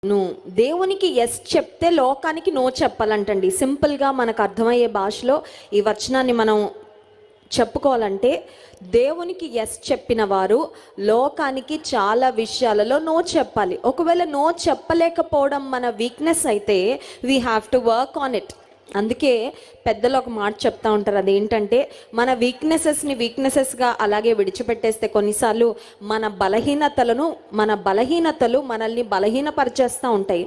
నువ్వు దేవునికి ఎస్ చెప్తే లోకానికి నో చెప్పాలంటండి. సింపుల్గా మనకు అర్థమయ్యే భాషలో ఈ వచనాన్ని మనం చెప్పుకోవాలంటే, దేవునికి ఎస్ చెప్పిన వారు లోకానికి చాలా విషయాలలో నో చెప్పాలి. ఒకవేళ నో చెప్పలేకపోవడం మన వీక్నెస్ అయితే we have to work on it. అందుకే పెద్దలు ఒక మాట చెప్తా ఉంటారు, అదేంటంటే మన వీక్నెసెస్గా అలాగే విడిచిపెట్టేస్తే కొన్నిసార్లు మన బలహీనతలు మనల్ని బలహీనపరిచేస్తూ ఉంటాయి.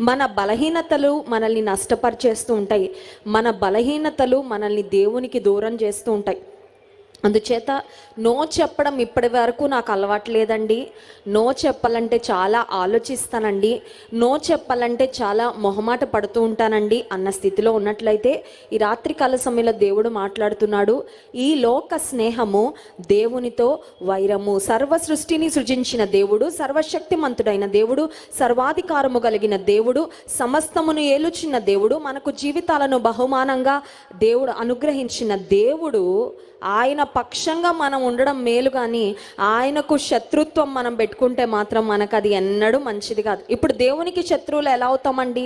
మన బలహీనతలు మనల్ని నష్టపరిచేస్తూ ఉంటాయి. మన బలహీనతలు మనల్ని దేవునికి దూరం చేస్తూ ఉంటాయి. అందుచేత నో చెప్పడం ఇప్పటి వరకు నాకు అలవాటు లేదండి. నో చెప్పాలంటే చాలా ఆలోచిస్తానండి, నో చెప్పాలంటే చాలా మొహమాట పడుతూ ఉంటానండి అన్న స్థితిలో ఉన్నట్లయితే ఈ రాత్రికాల సమయంలో దేవుడు మాట్లాడుతున్నాడు. ఈ లోక స్నేహము దేవునితో వైరము. సర్వ సృష్టిని సృజించిన దేవుడు, సర్వశక్తిమంతుడైన దేవుడు, సర్వాధికారము కలిగిన దేవుడు, సమస్తమును ఏలుచిన దేవుడు, మనకు జీవితాలను బహుమానంగా దేవుడు అనుగ్రహించిన దేవుడు, ఆయన పక్షంగా మనం ఉండడం మేలు, కానీ ఆయనకు శత్రుత్వం మనం పెట్టుకుంటే మాత్రం మనకు అది ఎన్నడూ మంచిది కాదు. ఇప్పుడు దేవునికి శత్రువులు ఎలా అవుతామండి?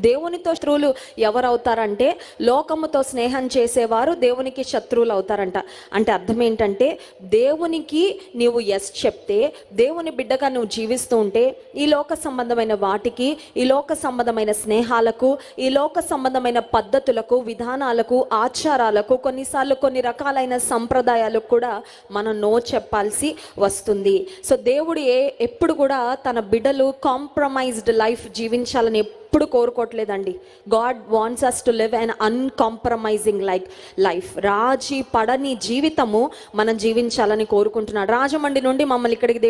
దేవునితో శత్రువులు ఎవరు అవుతారంటే, లోకముతో స్నేహం చేసేవారు దేవునికి శత్రువులు అవుతారంట. అంటే అర్థం ఏంటంటే, దేవునికి నీవు ఎస్ చెప్తే, దేవుని బిడ్డగా నువ్వు జీవిస్తూ ఉంటే, ఈ లోక సంబంధమైన వాటికి, ఈ లోక సంబంధమైన స్నేహాలకు, ఈ లోక సంబంధమైన పద్ధతులకు, విధానాలకు, ఆచారాలకు, కొన్నిసార్లు కొన్ని రకాలైన సంప్రదాయాలకు కూడా మనం నో చెప్పాల్సి వస్తుంది. సో దేవుడు ఎప్పుడు కూడా తన బిడ్డలు కాంప్రమైజ్డ్ లైఫ్ జీవించాలని ఎప్పుడు కోరుకోవట్లేదండి. God wants us to live an uncompromising life. రాజీ పడని జీవితము మనం జీవించాలని కోరుకుంటున్నాడు. రాజమండ్రి నుండి మమ్మల్ని ఇక్కడికి